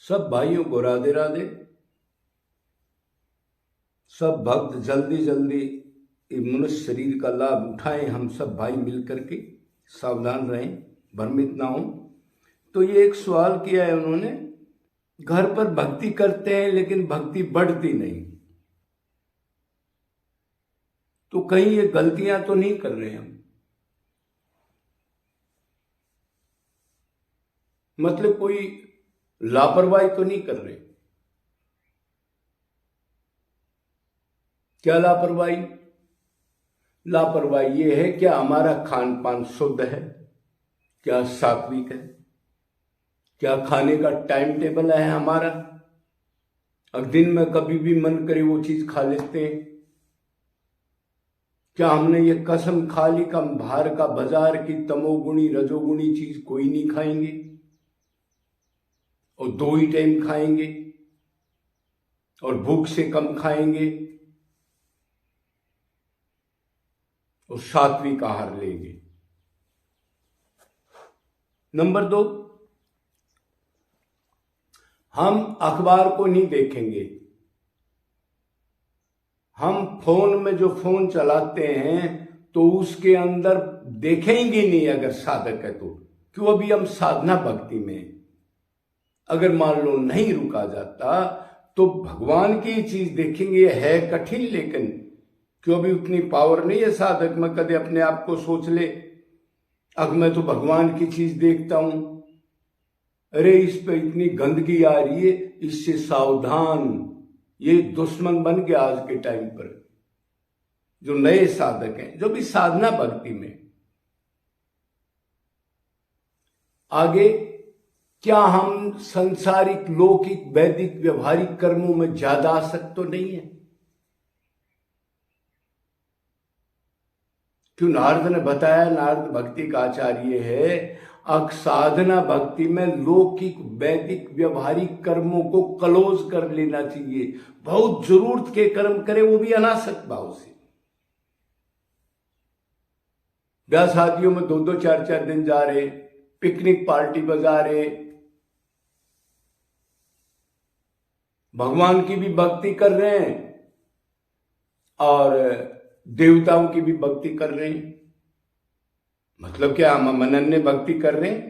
सब भाइयों को राधे राधे। सब भक्त जल्दी जल्दी मनुष्य शरीर का लाभ उठाएं। हम सब भाई मिल करके सावधान रहें, भ्रमित ना हो। तो ये एक सवाल किया है उन्होंने, घर पर भक्ति करते हैं लेकिन भक्ति बढ़ती नहीं, तो कहीं ये गलतियां तो नहीं कर रहे हम? मतलब कोई लापरवाही तो नहीं कर रहे? क्या लापरवाही? लापरवाही ये है क्या हमारा खान पान शुद्ध है, क्या सात्विक है, क्या खाने का टाइम टेबल है हमारा, अब दिन में कभी भी मन करे वो चीज खा लेते हैं? क्या हमने ये कसम खा ली कि हम बाहर का बाजार की तमोगुणी रजोगुणी चीज कोई नहीं खाएंगे और 2 ही टाइम खाएंगे और भूख से कम खाएंगे और सात्विक आहार लेंगे? नंबर 2, हम अखबार को नहीं देखेंगे। हम फोन में जो फोन चलाते हैं तो उसके अंदर देखेंगे नहीं अगर साधक है तो। क्यों? अभी हम साधना भक्ति में, अगर मान लो नहीं रुका जाता तो भगवान की चीज देखेंगे। है कठिन, लेकिन क्यों अभी उतनी पावर नहीं है साधक में कदे अपने आप को सोच ले अब मैं तो भगवान की चीज देखता हूं, अरे इस पे इतनी गंदगी आ रही है, इससे सावधान। ये दुश्मन बन गया आज के टाइम पर। जो नए साधक हैं, जो भी साधना भक्ति में आगे, क्या हम संसारिक लौकिक वैदिक व्यवहारिक कर्मों में ज्यादा आसक्त तो नहीं है? क्यों? नारद ने बताया, नारद भक्ति का आचार्य है, साधना भक्ति में लौकिक वैदिक व्यवहारिक कर्मों को क्लोज कर लेना चाहिए। बहुत जरूरत के कर्म करे, वो भी अनासक्त भाव से। ब्याह शादियों में 2-2 4-4 दिन जा रहे, पिकनिक पार्टी बजा रहे, भगवान की भी भक्ति कर रहे हैं और देवताओं की भी भक्ति कर रहे हैं। मतलब क्या हम अनन्य भक्ति कर रहे हैं?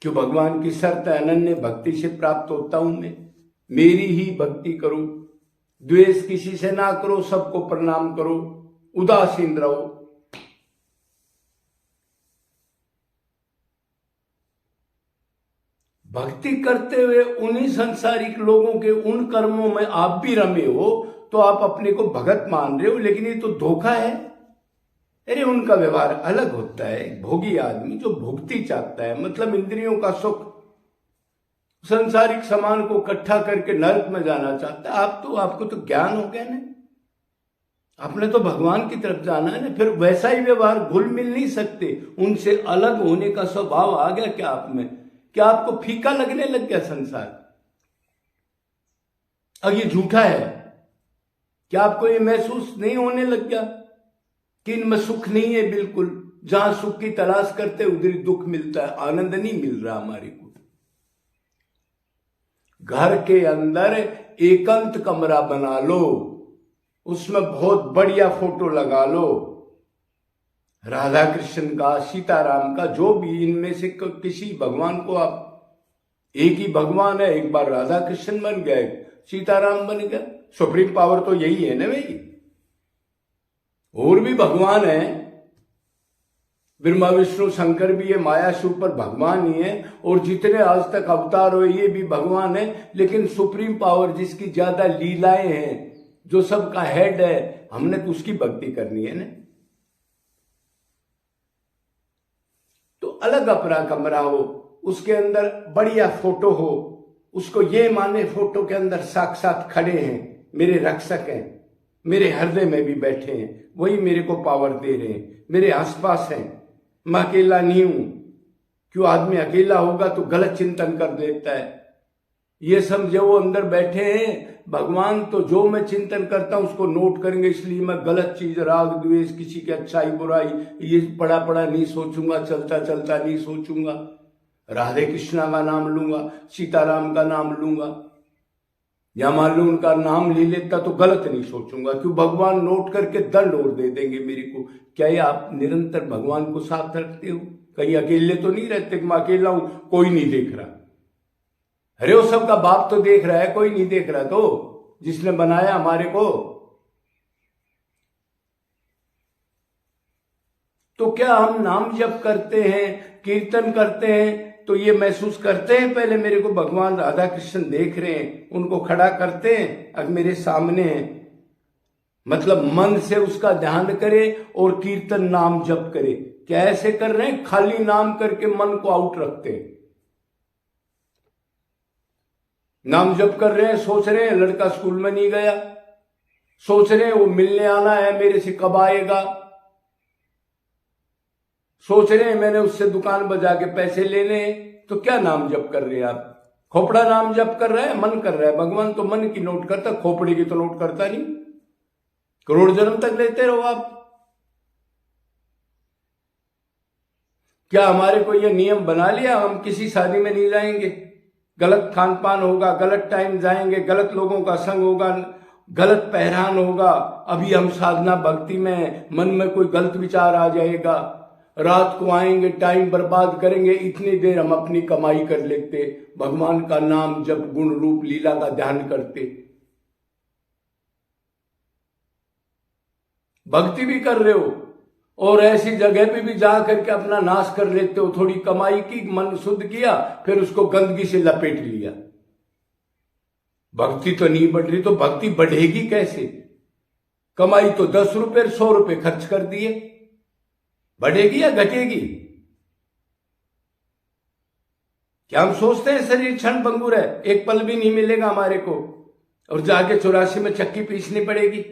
क्यों? भगवान की शर्त है, अनन्य भक्ति से प्राप्त होता हूं मैं, मेरी ही भक्ति करो, द्वेष किसी से ना करो, सबको प्रणाम करो, उदासीन रहो। भक्ति करते हुए उन्हीं संसारिक लोगों के उन कर्मों में आप भी रमे हो तो आप अपने को भगत मान रहे हो, लेकिन ये तो धोखा है। अरे उनका व्यवहार अलग होता है। भोगी आदमी जो भुगती चाहता है, मतलब इंद्रियों का सुख, सांसारिक सामान को इकट्ठा करके नरक में जाना चाहता है। आपको तो ज्ञान हो गया ना, आपने तो भगवान की तरफ जाना है ना, फिर वैसा ही व्यवहार घुल मिल नहीं सकते। उनसे अलग होने का स्वभाव आ गया क्या आप में? क्या आपको फीका लगने लग गया संसार? अब ये झूठा है। क्या आपको ये महसूस नहीं होने लग गया कि इनमें सुख नहीं है? बिल्कुल, जहां सुख की तलाश करते उधर दुख मिलता है, आनंद नहीं मिल रहा हमारे को। घर के अंदर एकांत कमरा बना लो, उसमें बहुत बढ़िया फोटो लगा लो, राधा कृष्ण का, सीताराम का, जो भी इनमें से किसी भगवान को आप, एक ही भगवान है, एक बार राधा कृष्ण बन गए, सीताराम बन गया, सुप्रीम पावर तो यही है ना भाई। और भी भगवान है, ब्रह्मा विष्णु शंकर भी है, माया से ऊपर भगवान ही है, और जितने आज तक अवतार हुए ये भी भगवान है। लेकिन सुप्रीम पावर जिसकी ज्यादा लीलाएं हैं, जो सबका हेड है, हमने तो उसकी भक्ति करनी है ना। तो अलग अपना कमरा हो, उसके अंदर बढ़िया फोटो हो, उसको ये माने फोटो के अंदर साक्षात खड़े हैं, मेरे रक्षक हैं, मेरे हृदय में भी बैठे हैं, वही मेरे को पावर दे रहे हैं, मेरे आसपास हैं, मैं अकेला नहीं हूं। क्यों? आदमी अकेला होगा तो गलत चिंतन कर देता है। ये समझे वो अंदर बैठे हैं भगवान, तो जो मैं चिंतन करता हूं उसको नोट करेंगे, इसलिए मैं गलत चीज, राग द्वेष, किसी की अच्छाई बुराई, ये पड़ा पड़ा नहीं सोचूंगा, चलता चलता नहीं सोचूंगा। राधे कृष्णा का नाम लूंगा, सीताराम का नाम लूंगा, या मान लो उनका नाम ले लेता तो गलत नहीं सोचूंगा, क्यों भगवान नोट करके दंड और दे देंगे मेरे को। क्या ये आप निरंतर भगवान को साथ रखते हो? कहीं अकेले तो नहीं रहते कि मैं अकेला हूं, कोई नहीं देख रहा? अरे वो सबका बाप तो देख रहा है, कोई नहीं देख रहा तो, जिसने बनाया हमारे को। तो क्या हम नाम जप करते हैं, कीर्तन करते हैं, तो ये महसूस करते हैं पहले मेरे को भगवान राधा कृष्ण देख रहे हैं, उनको खड़ा करते हैं अब मेरे सामने हैं, मतलब मन से उसका ध्यान करे और कीर्तन नाम जप करे। क्या ऐसे कर रहे हैं? खाली नाम करके मन को आउट रखते हैं। नाम जप कर रहे हैं, सोच रहे हैं लड़का स्कूल में नहीं गया, सोच रहे हैं वो मिलने आना है, मेरे से कब आएगा, सोच रहे हैं मैंने उससे दुकान बजा के पैसे लेने हैं। तो क्या नाम जप कर रहे हैं आप? खोपड़ा नाम जप कर रहा है, मन कर रहा है। भगवान तो मन की नोट करता, खोपड़ी की तो नोट करता नहीं। करोड़ जन्म तक लेते रहो आप। क्या हमारे को यह नियम बना लिया हम किसी शादी में नहीं जाएंगे, गलत खान पान होगा, गलत टाइम जाएंगे, गलत लोगों का संग होगा, गलत पहरान होगा, अभी हम साधना भक्ति में मन में कोई गलत विचार आ जाएगा, रात को आएंगे, टाइम बर्बाद करेंगे, इतनी देर हम अपनी कमाई कर लेते, भगवान का नाम जब गुण रूप लीला का ध्यान करते, भक्ति भी कर रहे हो और ऐसी जगह पे भी जा करके अपना नाश कर लेते हो। थोड़ी कमाई की, मन शुद्ध किया, फिर उसको गंदगी से लपेट लिया। भक्ति तो नहीं बढ़ रही, तो भक्ति बढ़ेगी कैसे? कमाई तो 10 रुपए 100 रुपए खर्च कर दिए, बढ़ेगी या घटेगी? क्या हम सोचते हैं शरीर क्षण भंगुर है, एक पल भी नहीं मिलेगा हमारे को, और जाके 84 में चक्की पीसनी पड़ेगी?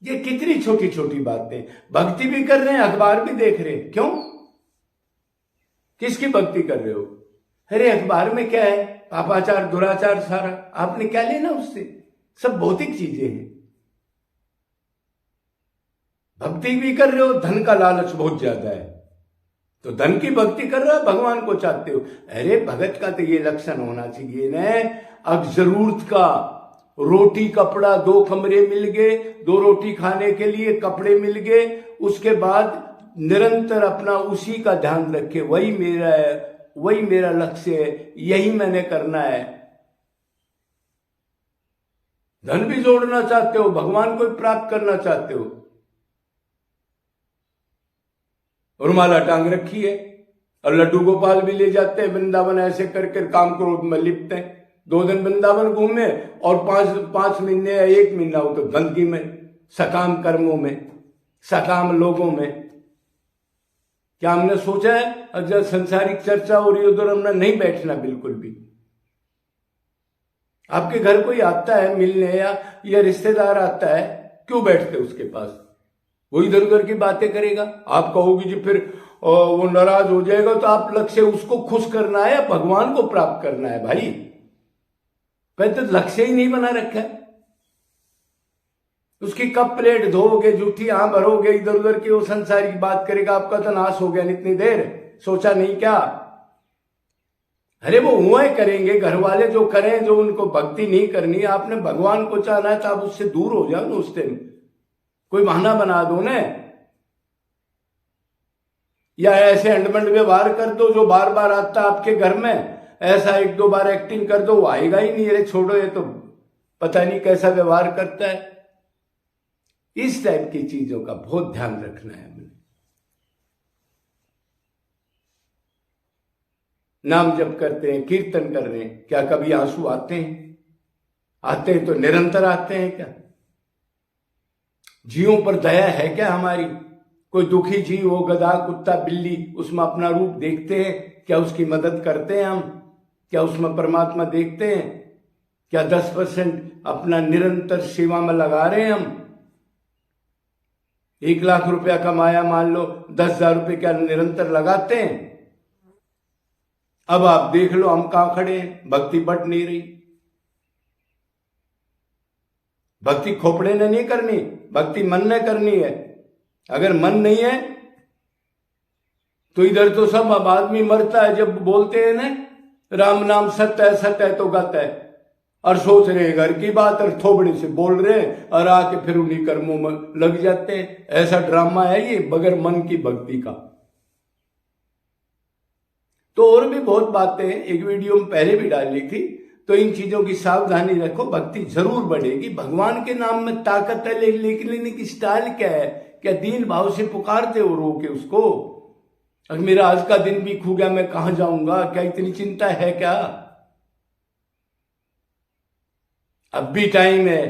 ये कितनी छोटी छोटी बातें। भक्ति भी कर रहे हैं, अखबार भी देख रहे हैं, क्यों? किसकी भक्ति कर रहे हो? अरे अखबार में क्या है? पापाचार, दुराचार सारा, आपने क्या लेना उससे? सब भौतिक चीजें हैं। भक्ति भी कर रहे हो, धन का लालच बहुत ज्यादा है, तो धन की भक्ति कर रहे हो, भगवान को चाहते हो। अरे भगत का तो ये लक्षण होना चाहिए न, अब जरूरत का, रोटी कपड़ा, 2 कमरे मिल गए, 2 रोटी खाने के लिए कपड़े मिल गए, उसके बाद निरंतर अपना उसी का ध्यान रखे, वही मेरा है, वही मेरा लक्ष्य है, यही मैंने करना है। धन भी जोड़ना चाहते हो, भगवान को प्राप्त करना चाहते हो, और माला टांग रखी है, और लड्डू गोपाल भी ले जाते हैं वृंदावन, ऐसे करके काम क्रोध में लिपते हैं। 2 दिन वृंदावन घूमे और 5 महीने या 1 महीना हो तो गंदगी में, सकाम कर्मों में, सकाम लोगों में। क्या हमने सोचा है अगर संसारिक चर्चा हो रही हो तो हमने नहीं बैठना बिल्कुल भी। आपके घर कोई आता है मिलने या रिश्तेदार आता है, क्यों बैठते उसके पास? वो इधर उधर की बातें करेगा, आप कहोगे जी फिर वो नाराज हो जाएगा, तो आप लक्ष्य उसको खुश करना है या भगवान को प्राप्त करना है? भाई पहले तो लक्ष्य ही नहीं बना रखा है। उसकी कप प्लेट धोगे, जूठी भरोगे, इधर उधर की वो संसारी बात करेगा, आपका तो नाश हो गया। इतनी देर सोचा नहीं क्या? अरे वो हुए करेंगे, घर वाले जो करें, जो उनको भक्ति नहीं करनी, आपने भगवान को चाहना है तो आप उससे दूर हो जाओ ना। उस दिन कोई बहाना बना दो ना, या ऐसे अंडमंड व्यवहार कर दो जो बार बार आता आपके घर में, ऐसा 1-2 बार एक्टिंग कर दो, वो आएगा ही नहीं। अरे छोड़ो, ये तो पता नहीं कैसा व्यवहार करता है। इस टाइप की चीजों का बहुत ध्यान रखना है हमें। नाम जप करते हैं, कीर्तन कर रहे हैं, क्या कभी आंसू आते हैं? आते हैं तो निरंतर आते हैं क्या? जीवों पर दया है क्या हमारी? कोई दुखी जीव हो, गधा, कुत्ता, बिल्ली, उसमें अपना रूप देखते हैं क्या? उसकी मदद करते हैं हम? क्या उसमें परमात्मा देखते हैं क्या? 10% अपना निरंतर सेवा में लगा रहे हैं हम? 1 लाख रुपया कमाया, मान लो 10,000 रुपये क्या निरंतर लगाते हैं? अब आप देख लो हम कहां खड़े हैं, भक्ति बढ़ नहीं रही। भक्ति खोपड़े ने नहीं करनी, भक्ति मन ने करनी है। अगर मन नहीं है तो इधर तो सब अब आदमी मरता है जब बोलते हैं ना राम नाम सत्य है तो गत है, और सोच रहे घर की बात और थोबड़े से बोल रहे और आके फिर उन्हीं कर्मों में लग जाते हैं। ऐसा ड्रामा है ये बगैर मन की भक्ति का। तो और भी बहुत बातें एक वीडियो में पहले भी डाली थी, तो इन चीजों की सावधानी रखो, भक्ति जरूर बढ़ेगी। भगवान के नाम में ताकत है, लेकिन की स्टाइल क्या है? क्या दीन भाव से पुकारते हो रो के उसको? अगर मेरा आज का दिन भी खो गया मैं कहां जाऊंगा, क्या इतनी चिंता है क्या? अब भी टाइम है।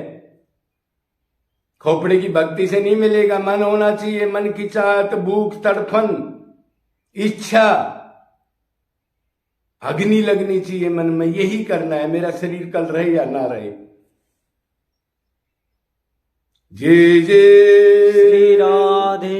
खोपड़े की भक्ति से नहीं मिलेगा, मन होना चाहिए, मन की चाहत, भूख, तड़फन, इच्छा, अग्नि लगनी चाहिए मन में। यही करना है, मेरा शरीर कल रहे या ना रहे। जय जय श्री राधे।